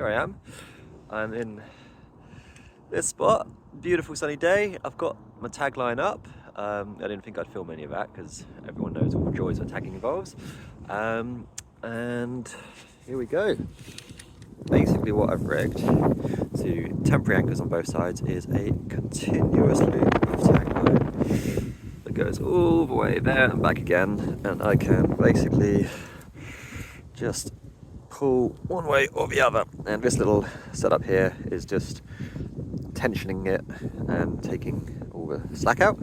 here I am. I'm in this spot, beautiful sunny day. I've got my tagline up. I didn't think I'd film any of that because everyone knows all the joys that tagging involves. And here we go. Basically what I've rigged to temporary anchors on both sides is a continuous loop of tagline that goes all the way there and back again, and I can basically just pull one way or the other, and this little setup here is just tensioning it and taking all the slack out.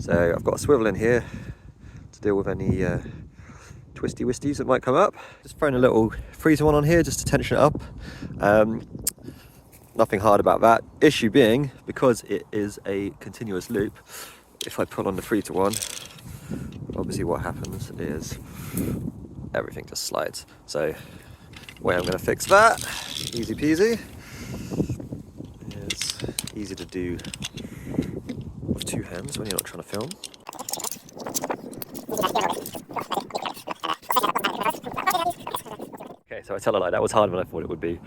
So I've got a swivel in here to deal with any twisty wisties that might come up. Just throwing a little freezer one on here just to tension it up. Nothing hard about that. Issue being, because it is a continuous loop, if I pull on the 3-to-1, obviously what happens is everything just slides. So the way I'm going to fix that, easy peasy, is easy to do with two hands when you're not trying to film. Okay, so I tell a lie, that was harder than I thought it would be.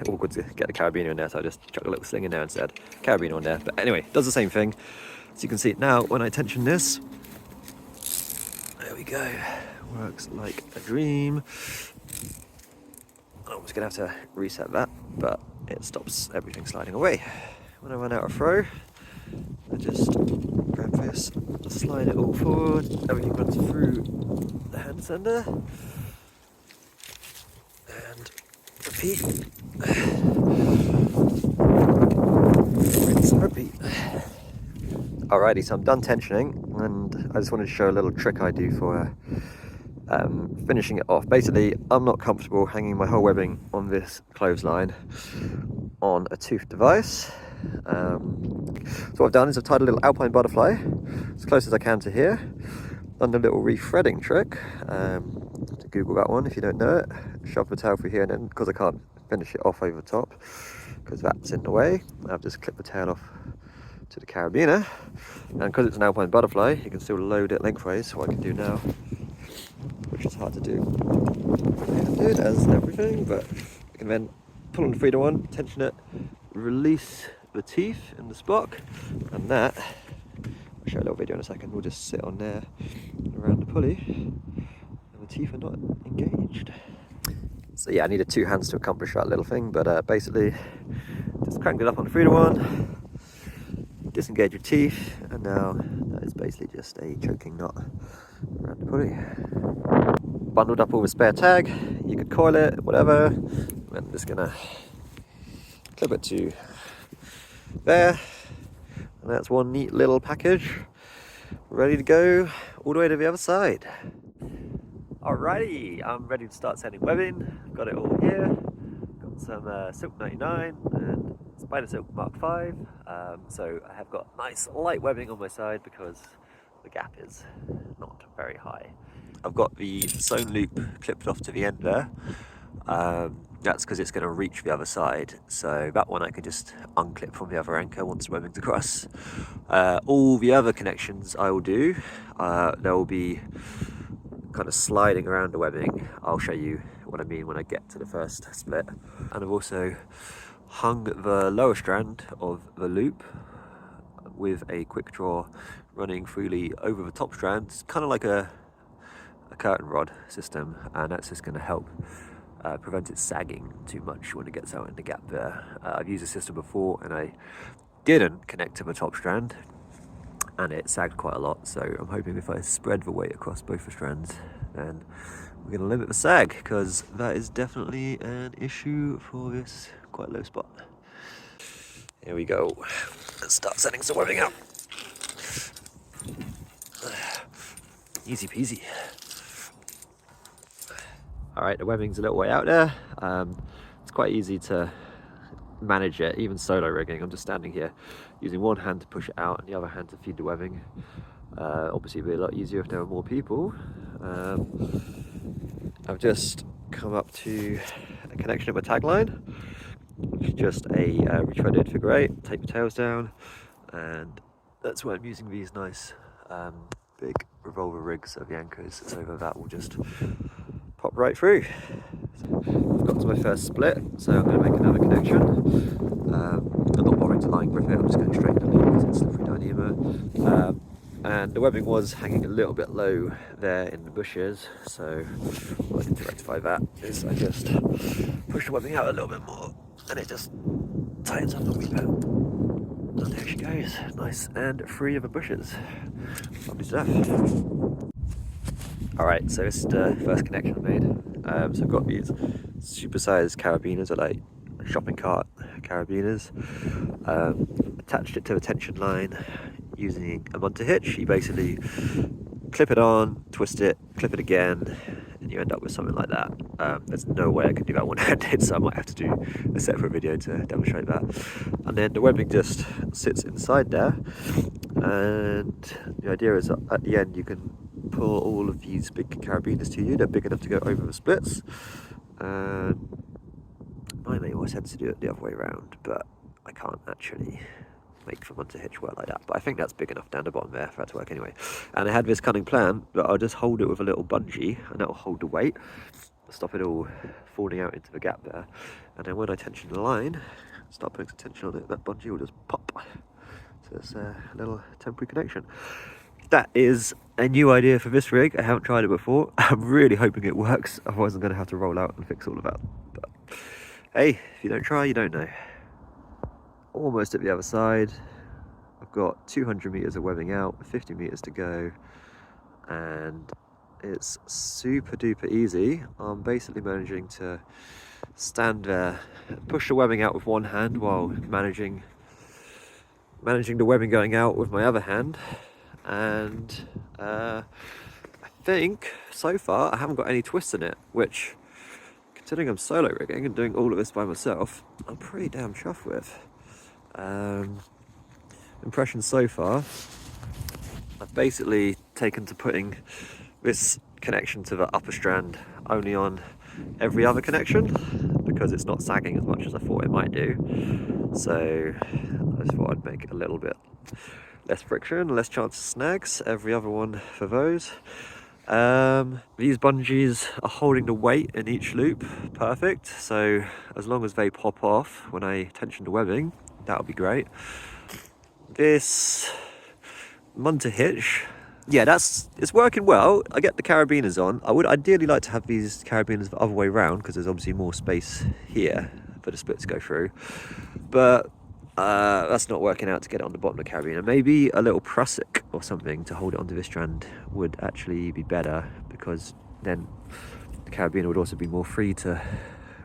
Awkward to get the carabiner in there, so I just chucked a little sling in there instead. Carabiner on there, but anyway, does the same thing. So you can see it now when I tension this. There we go, works like a dream. I'm just gonna have to reset that, but it stops everything sliding away. When I run out of throw, I just grab this, slide it all forward, everything runs through the hand sender, and repeat. Rinse and repeat. Alrighty, so I'm done tensioning, and I just wanted to show a little trick I do for finishing it off. Basically, I'm not comfortable hanging my whole webbing on this clothesline on a toothed device. So what I've done is I've tied a little alpine butterfly as close as I can to here. Done the little re-threading trick. To Google that one if you don't know it. Shove the tail through here, and then because I can't finish it off over the top because that's in the way, I've just clipped the tail off to the carabiner. And because it's an alpine butterfly, you can still load it lengthways. So what I can do now, which is hard to do handed as everything, but you can then pull on the 3-to-1, tension it, release the teeth in the spock, and that, I'll show a little video in a second, will just sit on there around the pulley, and the teeth are not engaged. So yeah, I needed two hands to accomplish that little thing, but basically just cranked it up on the 3-to-1, disengage your teeth, and now that is basically just a choking knot around the pulley. Bundled up all the spare tag, you could coil it, whatever. I'm just gonna clip it to there, and that's one neat little package ready to go all the way to the other side. Alrighty, I'm ready to start sending webbing. Got it all here. Got some Silk 99 and Spider Silk Mark 5. So I have got nice light webbing on my side because the gap is not very high. I've got the sewn loop clipped off to the end there. That's because it's going to reach the other side, so that one I can just unclip from the other anchor once the webbing's across. All the other connections I will do, there will be kind of sliding around the webbing. I'll show you what I mean when I get to the first split. And I've also hung the lower strand of the loop with a quick draw running freely over the top strand. It's kind of like a curtain rod system, and that's just going to help prevent it sagging too much when it gets out in the gap there. I've used a system before and I didn't connect to the top strand and it sagged quite a lot, so I'm hoping if I spread the weight across both the strands, then we're going to limit the sag, because that is definitely an issue for this quite low spot. Here we go. Let's start sending some webbing out. Easy peasy. Alright, the webbing's a little way out there. It's quite easy to manage it, even solo rigging. I'm just standing here using one hand to push it out and the other hand to feed the webbing. Obviously it'd be a lot easier if there were more people. I've just come up to a connection of a tagline, which is just a retreaded figure 8, tape the tails down, and that's why I'm using these nice big revolver rigs of the anchors, so that will just pop right through. I've got to my first split, so I'm going to make another connection. I'm not bothering to line grip it, I'm just going straight underneath because it's slippery down here. And the webbing was hanging a little bit low there in the bushes, so what I did to rectify that is I just push the webbing out a little bit more and it just tightens up a wee bit. And there she goes, nice and free of the bushes. Lovely stuff. Alright, so this is the first connection I made. So I've got these super-sized carabiners, or like shopping cart carabiners. Attached it to the tension line using a Munter hitch. You basically clip it on, twist it, clip it again, and you end up with something like that. There's no way I can do that one-handed, so I might have to do a separate video to demonstrate that. And then the webbing just sits inside there, and the idea is that at the end you can pull all of these big carabiners to you. They're big enough to go over the splits. It might make more sense to do it the other way around, but I can't actually make the Munter hitch work like that. But I think that's big enough down the bottom there for that to work anyway. And I had this cunning plan that I'll just hold it with a little bungee, and that'll hold the weight, stop it all falling out into the gap there. And then when I tension the line, start putting some tension on it, that bungee will just pop. So it's a little temporary connection. That is a new idea for this rig. I haven't tried it before. I'm really hoping it works, otherwise I'm going to have to roll out and fix all of that. But hey, if you don't try, you don't know. Almost at the other side. I've got 200 meters of webbing out, 50 meters to go, and it's super duper easy. I'm basically managing to stand there, push the webbing out with one hand while managing the webbing going out with my other hand. And I think so far I haven't got any twists in it, which, considering I'm solo rigging and doing all of this by myself, I'm pretty damn chuffed with. Impressions so far, I've basically taken to putting this connection to the upper strand only on every other connection because it's not sagging as much as I thought it might do. So I just thought I'd make it a little bit less friction, less chance of snags, every other one for those. These bungees are holding the weight in each loop perfect, so as long as they pop off when I tension the webbing, that'll be great. This Munter hitch, yeah, it's working well. I get the carabiners on. I would ideally like to have these carabiners the other way around because there's obviously more space here for the split to go through, but that's not working out to get it on the bottom of the carabiner. Maybe a little prusik or something to hold it onto this strand would actually be better, because then the carabiner would also be more free to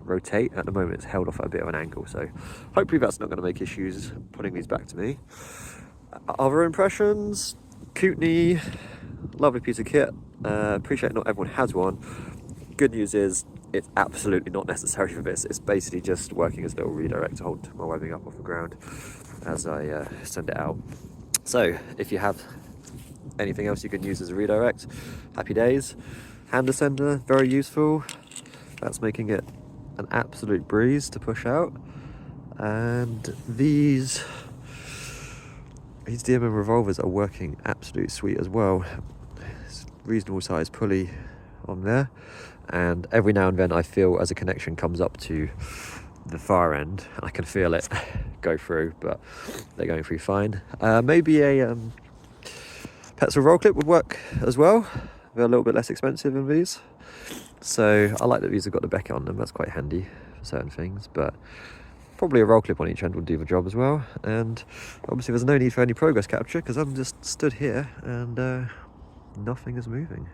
rotate. At the moment it's held off at a bit of an angle, so hopefully that's not going to make issues putting these back to me. Other impressions, Kootenai, lovely piece of kit. Appreciate not everyone has one. Good news is it's absolutely not necessary for this. It's basically just working as a little redirect to hold my webbing up off the ground as I send it out. So if you have anything else you can use as a redirect, happy days. Hand ascender, very useful. That's making it an absolute breeze to push out. And these DMM revolvers are working absolute sweet as well. It's reasonable size pulley on there, and every now and then I feel as a connection comes up to the far end, I can feel it go through, but they're going through fine. Maybe a Petzl roll clip would work as well. They're a little bit less expensive than these, so I like that these have got the Beckett on them. That's quite handy for certain things, but probably a roll clip on each end would do the job as well. And obviously there's no need for any progress capture because I'm just stood here and nothing is moving.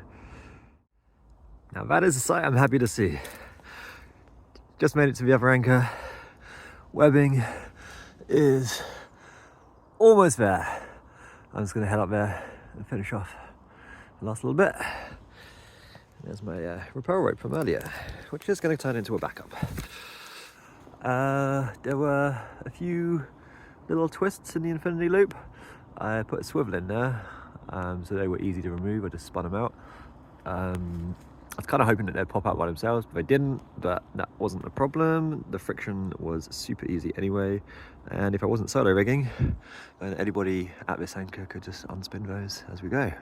Now that is a sight I'm happy to see. Just made it to the other anchor. Webbing is almost there. I'm just going to head up there and finish off the last little bit. There's my rappel rope from earlier, which is going to turn into a backup. There were a few little twists in the infinity loop. I put a swivel in there, so they were easy to remove. I just spun them out. I was kind of hoping that they'd pop out by themselves, but they didn't, but that wasn't a problem. The friction was super easy anyway, and if I wasn't solo rigging, then anybody at this anchor could just unspin those as we go.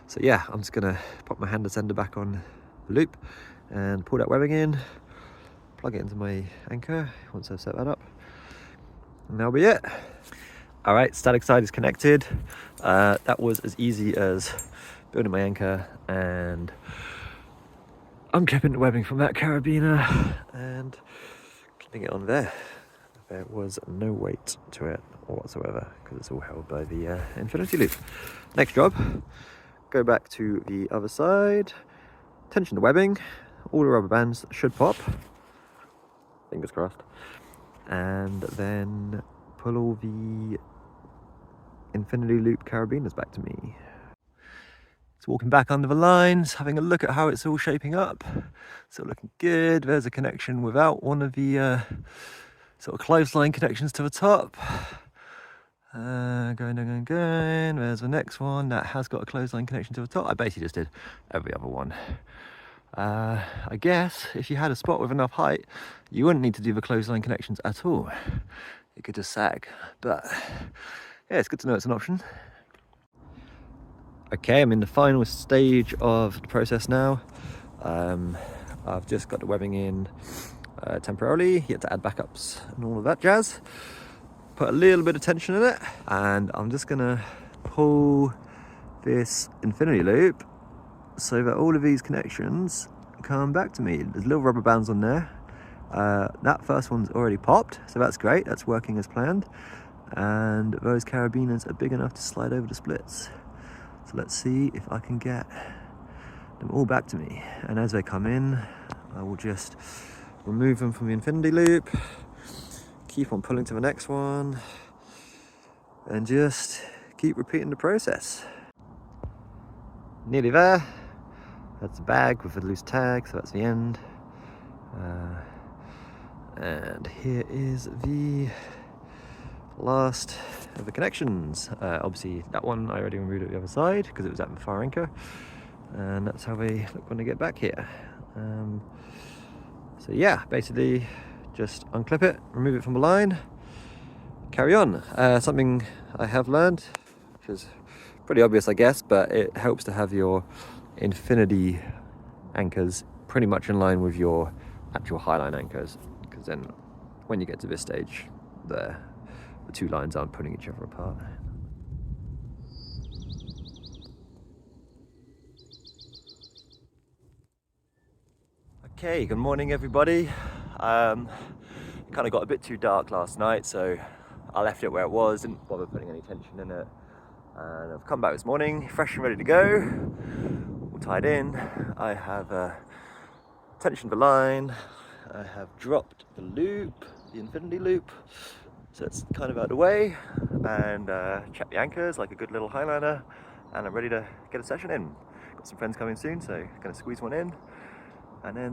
So yeah, I'm just gonna pop my hand ascender back on the loop and pull that webbing in, plug it into my anchor once I've set that up, and that'll be it. All right, static side is connected. That was as easy as building my anchor and unclipping the webbing from that carabiner and clipping it on there. There was no weight to it whatsoever because it's all held by the infinity loop. Next job, go back to the other side, tension the webbing, all the rubber bands should pop, fingers crossed, and then pull all the infinity loop carabiners back to me. It's walking back under the lines, having a look at how it's all shaping up. It's all looking good. There's a connection without one of the sort of clothesline connections to the top. Going. There's the next one that has got a clothesline connection to the top. I basically just did every other one. I guess if you had a spot with enough height, you wouldn't need to do the clothesline connections at all. It could just sag. But yeah, it's good to know it's an option. Okay, I'm in the final stage of the process now. I've just got the webbing in temporarily, yet to add backups and all of that jazz. Put a little bit of tension in it, and I'm just gonna pull this infinity loop so that all of these connections come back to me. There's little rubber bands on there. That first one's already popped, so that's great, that's working as planned. And those carabiners are big enough to slide over the splits. So let's see if I can get them all back to me. And as they come in, I will just remove them from the infinity loop, keep on pulling to the next one, and just keep repeating the process. Nearly there. That's the bag with a loose tag, so that's the end. And here is the last of the connections. Obviously that one I already removed at the other side because it was at the far anchor, and that's how they look when they get back here. So yeah, basically just unclip it, remove it from the line, carry on. Something I have learned, which is pretty obvious I guess, but it helps to have your infinity anchors pretty much in line with your actual highline anchors, because then when you get to this stage the two lines aren't pulling each other apart. Okay, good morning everybody. Kind of got a bit too dark last night, so I left it where it was, didn't bother putting any tension in it. And I've come back this morning, fresh and ready to go, all tied in. I have tensioned the line, I have dropped the loop, the infinity loop, so it's kind of out of the way, and check the anchors like a good little highliner, and I'm ready to get a session in. Got some friends coming soon, so gonna squeeze one in, and then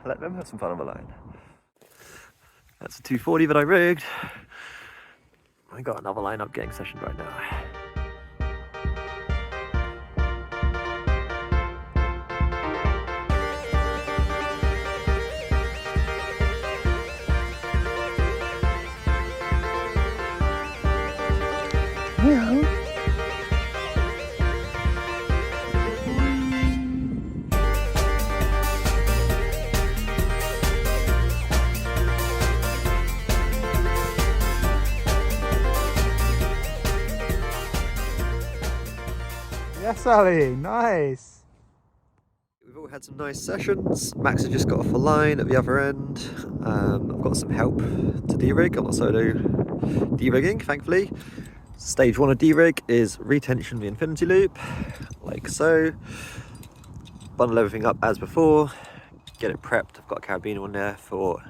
let them have some fun on the line. That's a 240 that I rigged. I got another line up getting sessioned right now. Yes, Ali, nice. We've all had some nice sessions. Max has just got off a line at the other end. I've got some help to de-rig. I'm not solo de-rigging, thankfully. Stage 1 of de-rig is retension the infinity loop, like so. Bundle everything up as before, get it prepped. I've got a carabiner on there for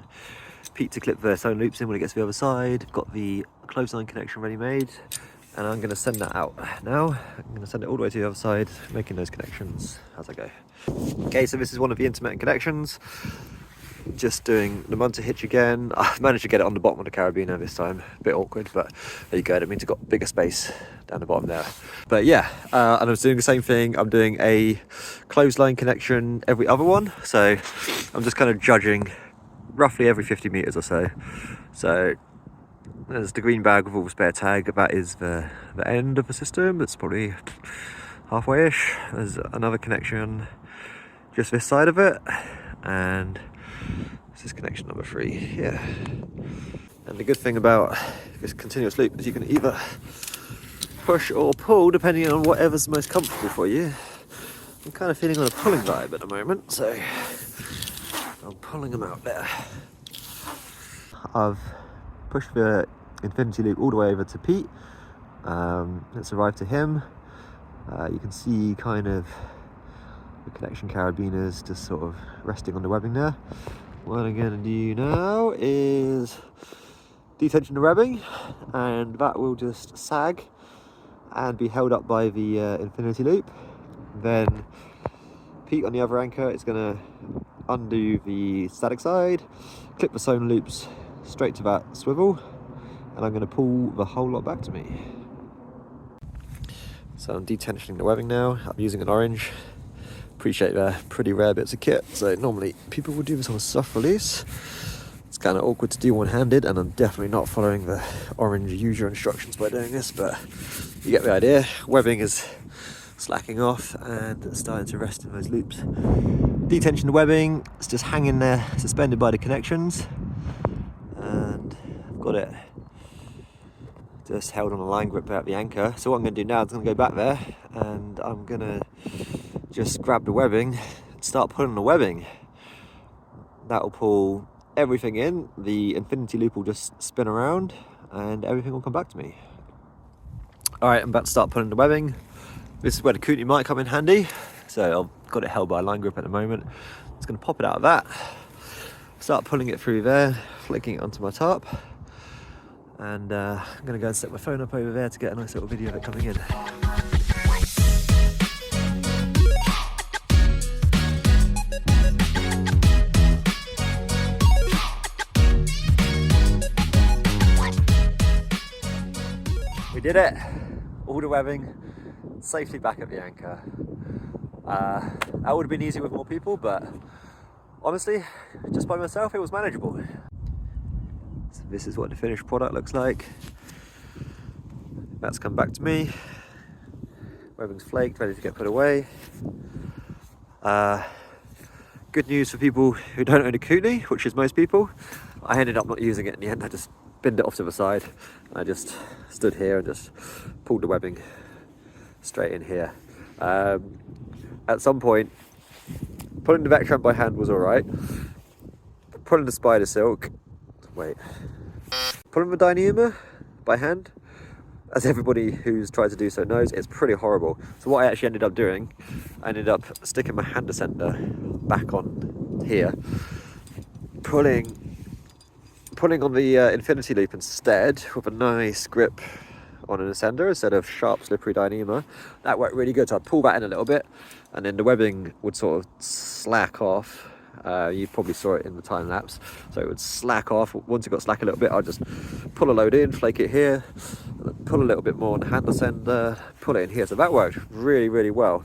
Pete to clip the sewn loops in when it gets to the other side. I've got the clothesline connection ready made, and I'm going to send that out now. I'm going to send it all the way to the other side, making those connections as I go. Okay, so this is one of the intermittent connections. Just doing the Munter hitch again. I've managed to get it on the bottom of the carabiner this time. A bit awkward, but there you go. That means I've got bigger space down the bottom there. But yeah, and I was doing the same thing. I'm doing a clothesline connection every other one. So I'm just kind of judging roughly every 50 meters or so. So there's the green bag with all the spare tag. That is the end of the system. It's probably halfway-ish. There's another connection just this side of it. and this is connection number 3 here. And the good thing about this continuous loop is you can either push or pull depending on whatever's most comfortable for you. I'm kind of feeling on a pulling vibe at the moment, so I'm pulling them out there. I've pushed the infinity loop all the way over to Pete. It's arrived to him. You can see kind of the connection carabiners just sort of resting on the webbing there. What I'm going to do now is detension the webbing, and that will just sag and be held up by the infinity loop. Then Pete on the other anchor is going to undo the static side, clip the sewn loops straight to that swivel, and I'm going to pull the whole lot back to me. So I'm detensioning the webbing now. I'm using an orange. Appreciate they're pretty rare bits of kit, so normally people would do this on a soft release. It's kind of awkward to do one-handed, and I'm definitely not following the orange user instructions by doing this, but you get the idea. Webbing is slacking off and starting to rest in those loops. Detension the webbing, it's just hanging there, suspended by the connections, and I've got it just held on a line grip at the anchor. So what I'm going to do now is I'm going to go back there, and I'm going to just grab the webbing and start pulling the webbing. That'll pull everything in, the infinity loop will just spin around, and everything will come back to me. Alright, I'm about to start pulling the webbing. This is where the Kootenai might come in handy. So I've got it held by a line grip at the moment. Just going to pop it out of that, start pulling it through there, flicking it onto my top, and I'm going to go and set my phone up over there to get a nice little video of it coming in. We did it! All the webbing safely back at the anchor. That would have been easy with more people, but honestly, just by myself it was manageable. So this is what the finished product looks like. That's come back to me. Webbing's flaked, ready to get put away. Good news for people who don't own a Kootenai, which is most people. I ended up not using it in the end. I just binned it off to the side. I just stood here and just pulled the webbing straight in here. At some point, pulling the Vectran by hand was alright. Pulling the Spider Silk, pulling the Dyneema by hand, as everybody who's tried to do so knows, it's pretty horrible. So what I actually ended up doing, I ended up sticking my hand ascender back on here, pulling on the infinity loop instead with a nice grip on an ascender instead of sharp slippery Dyneema. That worked really good. So I'd pull that in a little bit, and then the webbing would sort of slack off. You probably saw it in the time lapse. So it would slack off. Once it got slack a little bit, I'd just pull a load in, flake it here, pull a little bit more on the hand ascender, pull it in here. So that worked really, really well.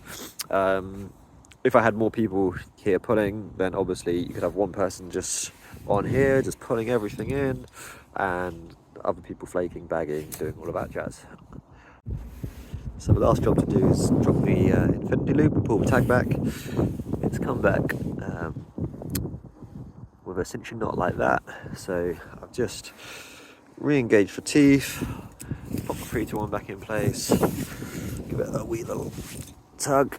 If I had more people here pulling, then obviously you could have one person just on here, just pulling everything in, and other people flaking, bagging, doing all of that jazz. So the last job to do is drop the infinity loop and pull the tag back. It's come back with a cinching knot like that. So I've just re-engaged the teeth, pop the 3-to-1 back in place, give it a wee little tug.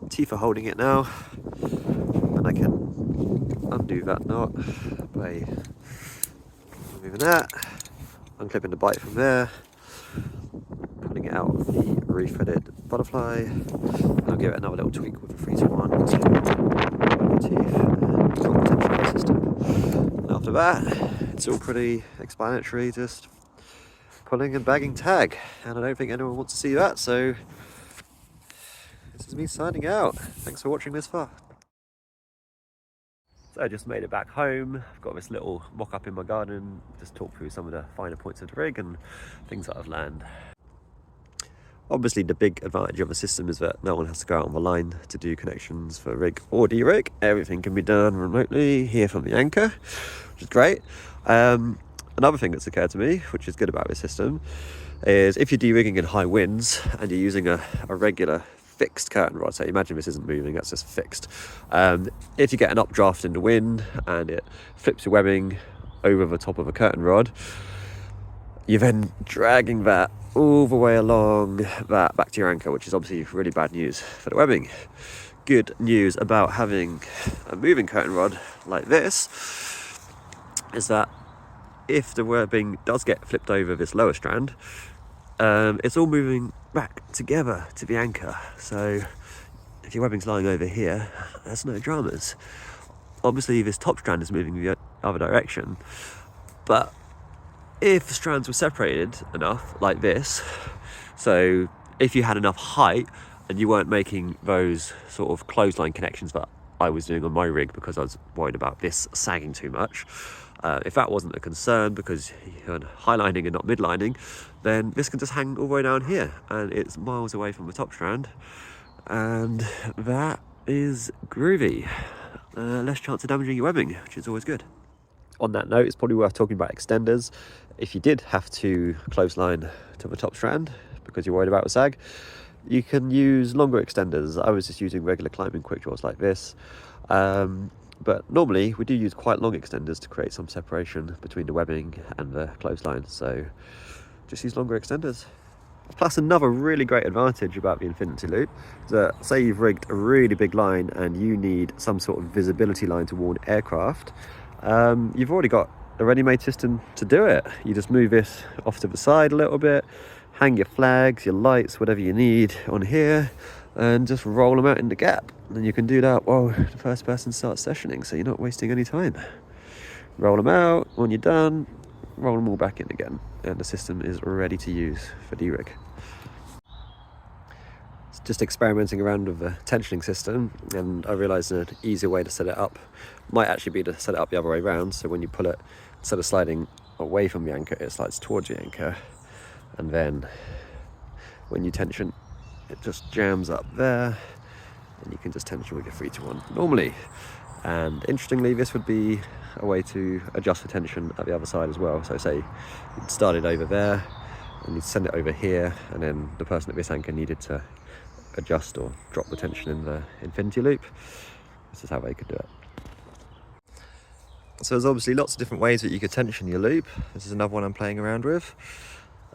Teeth are holding it now, and I can undo that knot by removing that, unclipping the bite from there, pulling it out of the refitted butterfly, and I'll give it another little tweak with a 3-to-1 to teeth and drop the tension out system. And after that, it's all pretty explanatory, just pulling and bagging tag, and I don't think anyone wants to see that, so this is me signing out. Thanks for watching this far. So I just made it back home. I've got this little mock-up in my garden, just talk through some of the finer points of the rig and things that I've learned. Obviously the big advantage of the system is that no one has to go out on the line to do connections for rig or de-rig. Everything can be done remotely here from the anchor, which is great. Another thing that's occurred to me, which is good about this system, is if you're de-rigging in high winds and you're using a regular fixed curtain rod. So imagine this isn't moving, that's just fixed. If you get an updraft in the wind and it flips your webbing over the top of a curtain rod, you're then dragging that all the way along that back to your anchor, which is obviously really bad news for the webbing. Good news about having a moving curtain rod like this is that if the webbing does get flipped over this lower strand, it's all moving back together to the anchor. So if your webbing's lying over here, there's no dramas. Obviously this top strand is moving the other direction, but if the strands were separated enough like this, so if you had enough height and you weren't making those sort of clothesline connections that I was doing on my rig because I was worried about this sagging too much, if that wasn't a concern because you're highlining and not midlining, then this can just hang all the way down here and it's miles away from the top strand, and that is groovy. Less chance of damaging your webbing, which is always good. On that note, it's probably worth talking about extenders. If you did have to clothesline to the top strand because you're worried about a sag, you can use longer extenders. I was just using regular climbing quick draws like this. But normally we do use quite long extenders to create some separation between the webbing and the clothesline. So just use longer extenders. Plus another really great advantage about the Infinity Loop is that say you've rigged a really big line and you need some sort of visibility line to warn aircraft, you've already got a ready-made system to do it. You just move this off to the side a little bit, hang your flags, your lights, whatever you need on here, and just roll them out in the gap. And you can do that while the first person starts sessioning, so you're not wasting any time. Roll them out, when you're done, roll them all back in again, and the system is ready to use for D-Rig. Just experimenting around with the tensioning system, and I realised an easier way to set it up might actually be to set it up the other way around. So when you pull it, instead of sliding away from the anchor, it slides towards the anchor, and then when you tension, it just jams up there, and you can just tension with your 3-to-1 normally. And interestingly, this would be a way to adjust the tension at the other side as well. So say you'd started over there and you'd send it over here, and then the person at this anchor needed to adjust or drop the tension in the Infinity Loop. This is how they could do it. So there's obviously lots of different ways that you could tension your loop. This is another one I'm playing around with.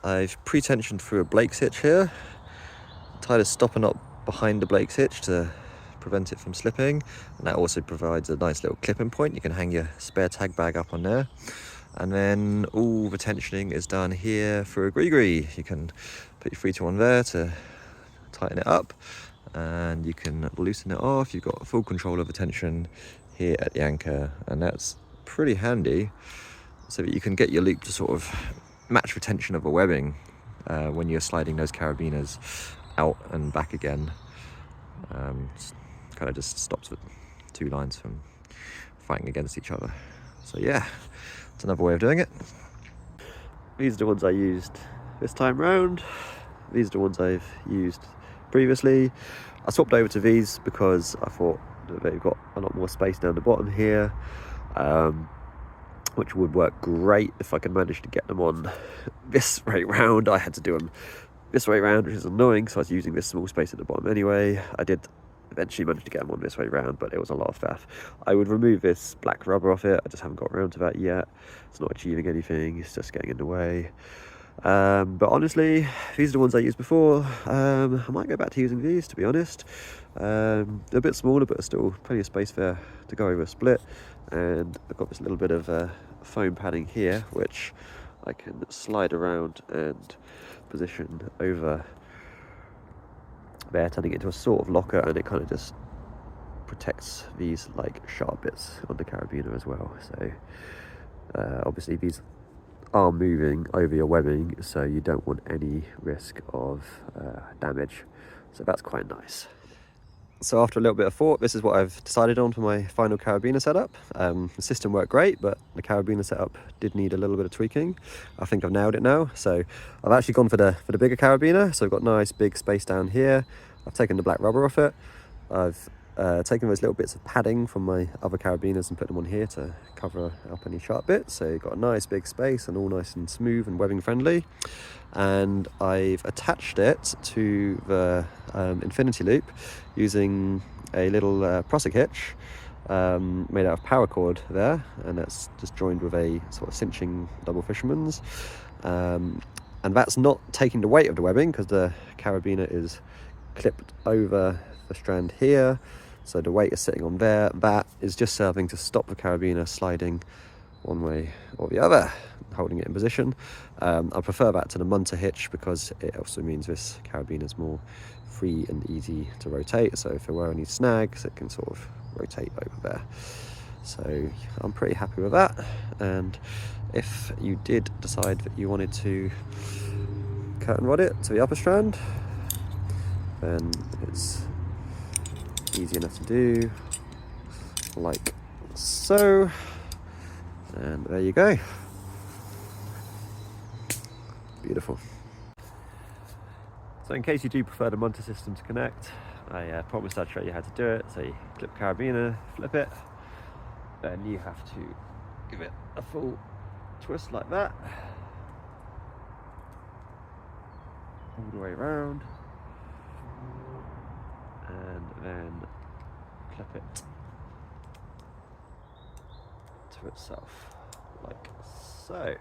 I've pre-tensioned through a Blake's hitch here, tied a stopper knot behind the Blake's hitch to prevent it from slipping, and that also provides a nice little clipping point. You can hang your spare tag bag up on there, and then all the tensioning is done here through a gree-gree. You can put your 3-to-1 there to tighten it up, and you can loosen it off. You've got full control of the tension here at the anchor, and that's pretty handy so that you can get your loop to sort of match the tension of the webbing when you're sliding those carabiners out and back again. Kind of just stops the two lines from fighting against each other. So yeah, it's another way of doing it. These are the ones I used this time round. These are the ones I've used previously. I swapped over to these because I thought that they've got a lot more space down the bottom here, which would work great if I could manage to get them on this way round. I had to do them this way round, which is annoying, so I was using this small space at the bottom anyway. I did eventually manage to get them on this way round, but it was a lot of faff. I would remove this black rubber off it. I just haven't got around to that yet. It's not achieving anything, it's just getting in the way. But honestly, these are the ones I used before. I might go back to using these, to be honest. They're a bit smaller, but still plenty of space there to go over a split. And I've got this little bit of foam padding here, which I can slide around and position over there, turning it into a sort of locker, and it kind of just protects these like sharp bits on the carabiner as well. So obviously these are moving over your webbing, so you don't want any risk of damage, so that's quite nice. So after a little bit of thought, this is what I've decided on for my final carabiner setup. The system worked great, but the carabiner setup did need a little bit of tweaking. I think I've nailed it now. So I've actually gone for the bigger carabiner. So I've got nice big space down here. I've taken the black rubber off it. I've taken those little bits of padding from my other carabiners and put them on here to cover up any sharp bits, so you've got a nice big space and all nice and smooth and webbing friendly. And I've attached it to the infinity loop using a little prusik hitch made out of paracord there, and that's just joined with a sort of cinching double fisherman's, and that's not taking the weight of the webbing because the carabiner is clipped over the strand here, so the weight is sitting on there. That is just serving to stop the carabiner sliding one way or the other, holding it in position. I prefer that to the Munter hitch because it also means this carabiner is more free and easy to rotate, so if there were any snags it can sort of rotate over there. So I'm pretty happy with that, and if you did decide that you wanted to curtain rod it to the upper strand, then it's easy enough to do, like so, and there you go. Beautiful. So in case you do prefer the Munter system to connect, I promised I'd show you how to do it. So you clip carabiner, flip it, then you have to give it a full twist like that, all the way around, and then clip it to itself, like so.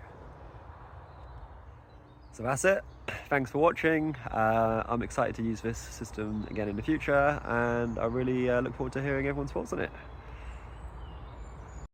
So that's it. Thanks for watching. I'm excited to use this system again in the future, and I really look forward to hearing everyone's thoughts on it.